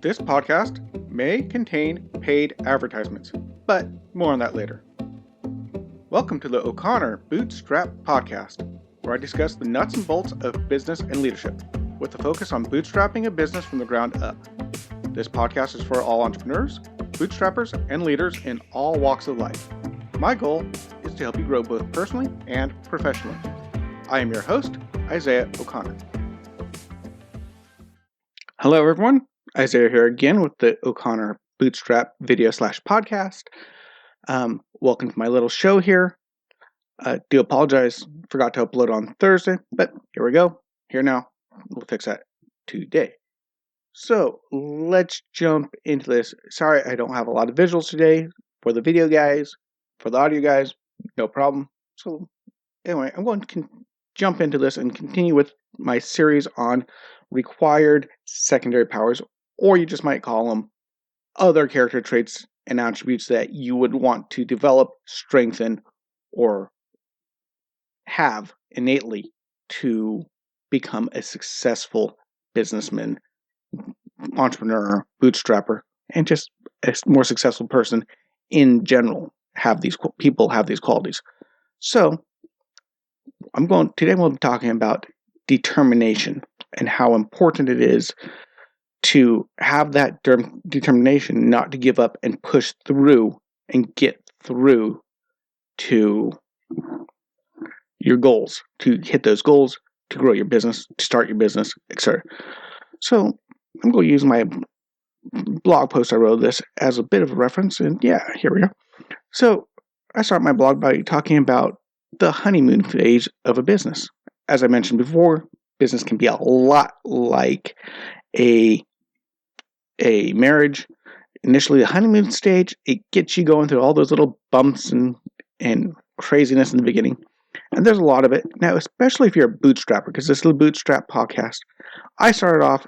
This podcast may contain paid advertisements, but more on that later. Welcome to the O'Connor Bootstrap podcast, where I discuss the nuts and bolts of business and leadership, with a focus on bootstrapping a business from the ground up. This podcast is for all entrepreneurs, bootstrappers, and leaders in all walks of life. My goal is to help you grow both personally and professionally. I am your host, Isaiah O'Connor. Hello, everyone. Isaiah here again with the O'Connor Bootstrap video/podcast. Welcome to my little show here. Do apologize, forgot to upload on Thursday, but here we go. Here now. We'll fix that today. So let's jump into this. Sorry, I don't have a lot of visuals today for the video guys. For the audio guys, no problem. So anyway, I'm going to jump into this and continue with my series on required secondary powers, or you just might call them other character traits and attributes that you would want to develop, strengthen, or have innately to become a successful businessman, entrepreneur, bootstrapper, and just a more successful person in general. People have these qualities. So today we'll be talking about determination and how important it is to have that determination not to give up and push through and get through to your goals, to hit those goals, to grow your business, to start your business, etc. So I'm going to use my blog post I wrote this as a bit of a reference, and yeah, here we go. So I start my blog by talking about the honeymoon phase of a business. As I mentioned before, business can be a lot like a marriage. Initially, the honeymoon stage, it gets you going through all those little bumps and craziness in the beginning. And there's a lot of it. Now, especially if you're a bootstrapper, because this is a bootstrap podcast, I started off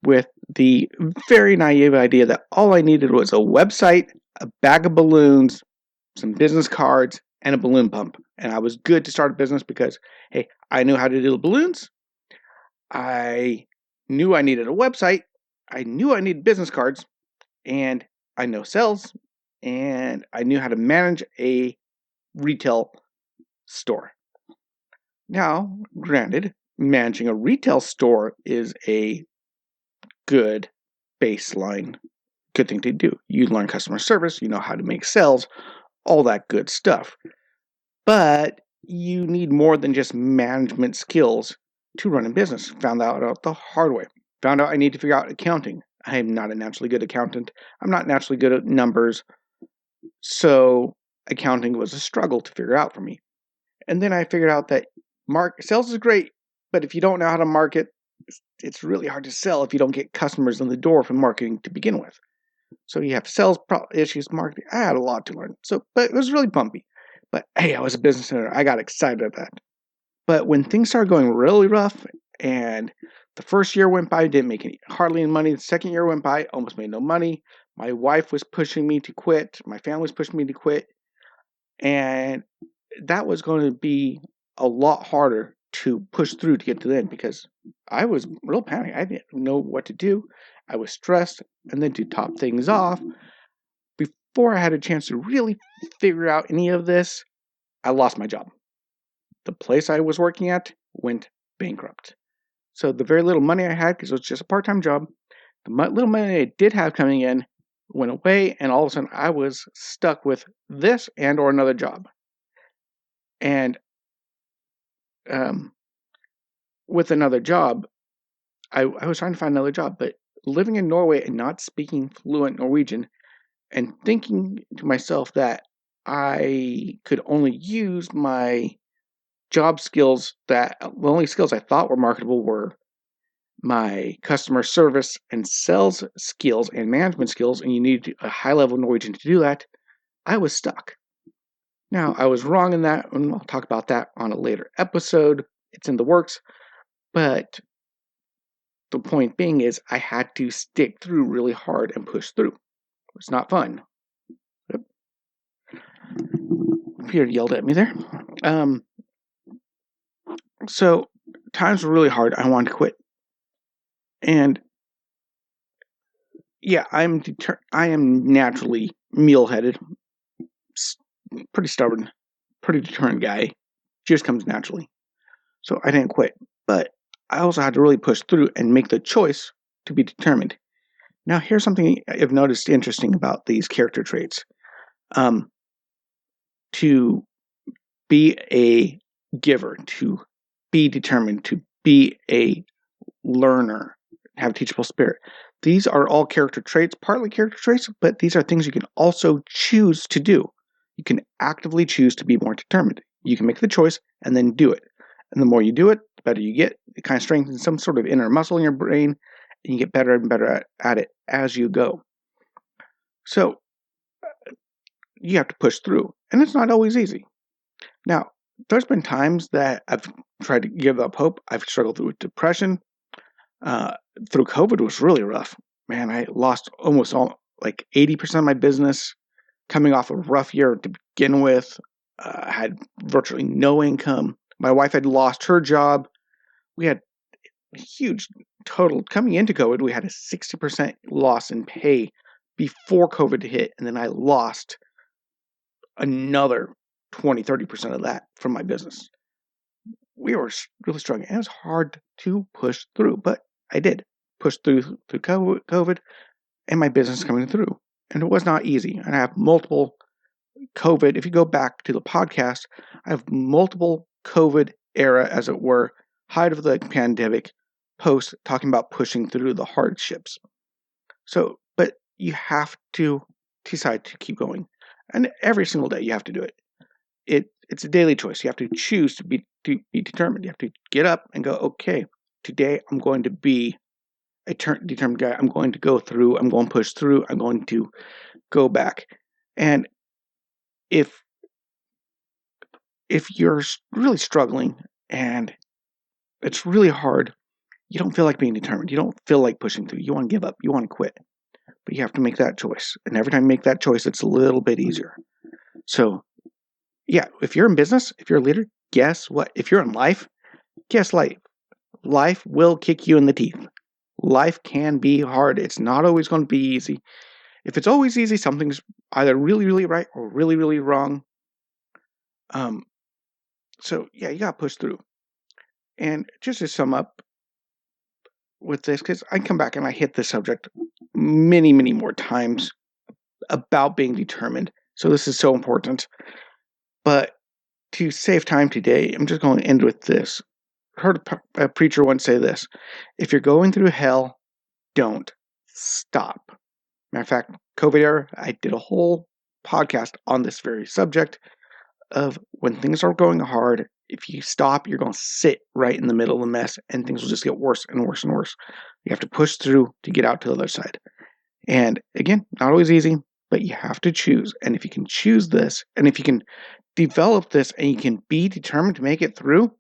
with the very naive idea that all I needed was a website, a bag of balloons, some business cards, and a balloon pump. And I was good to start a business because, hey, I knew how to do the balloons. I knew I needed a website. I knew I needed business cards. And I know sales. And I knew how to manage a retail store. Now, granted, managing a retail store is a good baseline, good thing to do. You learn customer service, you know how to make sales, all that good stuff. But you need more than just management skills to run a business. Found that out the hard way. Found out I need to figure out accounting. I am not a naturally good accountant. I'm not naturally good at numbers. So accounting was a struggle to figure out for me. And then I figured out that sales is great, but if you don't know how to market, it's really hard to sell if you don't get customers in the door from marketing to begin with. So you have sales issues, marketing. I had a lot to learn. But it was really bumpy. But hey, I was a business owner. I got excited at that. But when things started going really rough, and the first year went by, didn't make hardly any money. The second year went by, almost made no money. My wife was pushing me to quit. My family was pushing me to quit. And that was going to be a lot harder to push through to get to the end because I was real panicked. I didn't know what to do. I was stressed. And then to top things off, before I had a chance to really figure out any of this, I lost my job. The place I was working at went bankrupt. So the very little money I had, because it was just a part-time job, the little money I did have coming in went away, and all of a sudden I was stuck with this and or another job. And with another job, I was trying to find another job, but living in Norway and not speaking fluent Norwegian and thinking to myself that I could only use my job skills, that the only skills I thought were marketable were my customer service and sales skills and management skills, and you need a high level Norwegian to do that, I was stuck. Now, I was wrong in that, and I'll talk about that on a later episode. It's in the works, but the point being is I had to stick through really hard and push through. It's not fun. Yep. Peter yelled at me there. So times were really hard. I wanted to quit. And yeah, I am naturally mule-headed, pretty stubborn, pretty determined guy. Just comes naturally. So I didn't quit. But I also had to really push through and make the choice to be determined. Now, here's something I've noticed interesting about these character traits. To be a giver, to be determined, to be a learner, have a teachable spirit. These are all character traits, partly character traits, but these are things you can also choose to do. You can actively choose to be more determined. You can make the choice and then do it. And the more you do it, the better you get. It kind of strengthens some sort of inner muscle in your brain, and you get better and better at it as you go. So you have to push through, and it's not always easy. Now, there's been times that I've tried to give up hope. I've struggled with depression. Through COVID was really rough. Man, I lost almost 80% of my business coming off a rough year to begin with. Had virtually no income. My wife had lost her job. We had a huge total. Coming into COVID, we had a 60% loss in pay before COVID hit, and then I lost another 20-30% of that from my business. We were really struggling. It was hard to push through, but I did push through COVID, and my business coming through. And it was not easy. And I have multiple COVID. If you go back to the podcast, I have multiple COVID era, as it were, height of the pandemic, posts talking about pushing through the hardships. So, but you have to decide to keep going. And every single day you have to do it. It's a daily choice. You have to choose to be determined. You have to get up and go, okay, today I'm going to be a determined guy. I'm going to go through. I'm going to push through. I'm going to go back. And if you're really struggling and it's really hard, you don't feel like being determined. You don't feel like pushing through. You want to give up. You want to quit. But you have to make that choice. And every time you make that choice, it's a little bit easier. So, yeah, if you're in business, if you're a leader, guess what? If you're in life, guess life. Life will kick you in the teeth. Life can be hard. It's not always going to be easy. If it's always easy, something's either really, really right or really, really wrong. So, yeah, you got to push through. And just to sum up with this, because I come back and I hit this subject many, many more times about being determined. So this is so important. But to save time today, I'm just going to end with this. I heard a preacher once say this: if you're going through hell, don't stop. Matter of fact, COVID era, I did a whole podcast on this very subject of when things are going hard, if you stop, you're going to sit right in the middle of the mess and things will just get worse and worse and worse. You have to push through to get out to the other side. And again, not always easy, but you have to choose. And if you can choose this, and if you can develop this and you can be determined to make it through,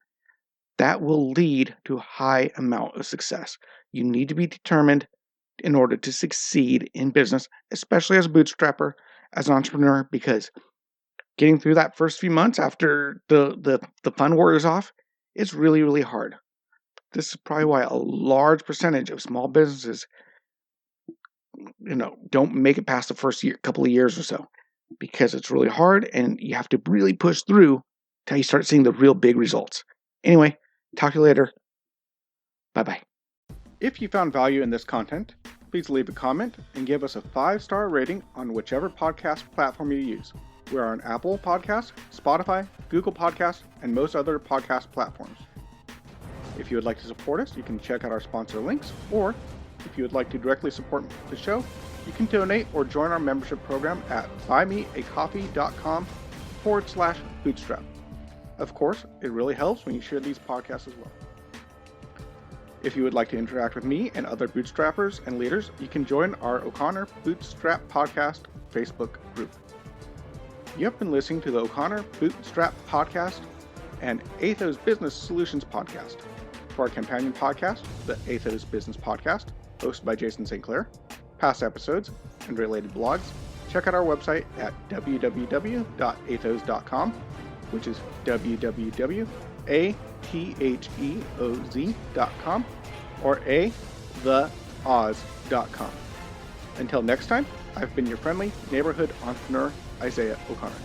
that will lead to a high amount of success. You need to be determined in order to succeed in business, especially as a bootstrapper, as an entrepreneur, because getting through that first few months after the fun wears off is really, really hard. This is probably why a large percentage of small businesses, don't make it past the first couple of years or so, because it's really hard and you have to really push through till you start seeing the real big results. Anyway, talk to you later. Bye-bye. If you found value in this content, please leave a comment and give us a 5-star rating on whichever podcast platform you use. We're on Apple Podcasts, Spotify, Google Podcasts, and most other podcast platforms. If you would like to support us, you can check out our sponsor links, or if you would like to directly support the show, you can donate or join our membership program at buymeacoffee.com/bootstrap. Of course, it really helps when you share these podcasts as well. If you would like to interact with me and other bootstrappers and leaders, you can join our O'Connor Bootstrap Podcast Facebook group. You have been listening to the O'Connor Bootstrap Podcast and Atheoz Business Solutions Podcast. For our companion podcast, the Atheoz Business Podcast, hosted by Jason St. Clair, past episodes, and related blogs, check out our website at www.atheoz.com, which is www.atheoz.com, or theoz.com. Until next time, I've been your friendly neighborhood entrepreneur, Isaiah O'Connor.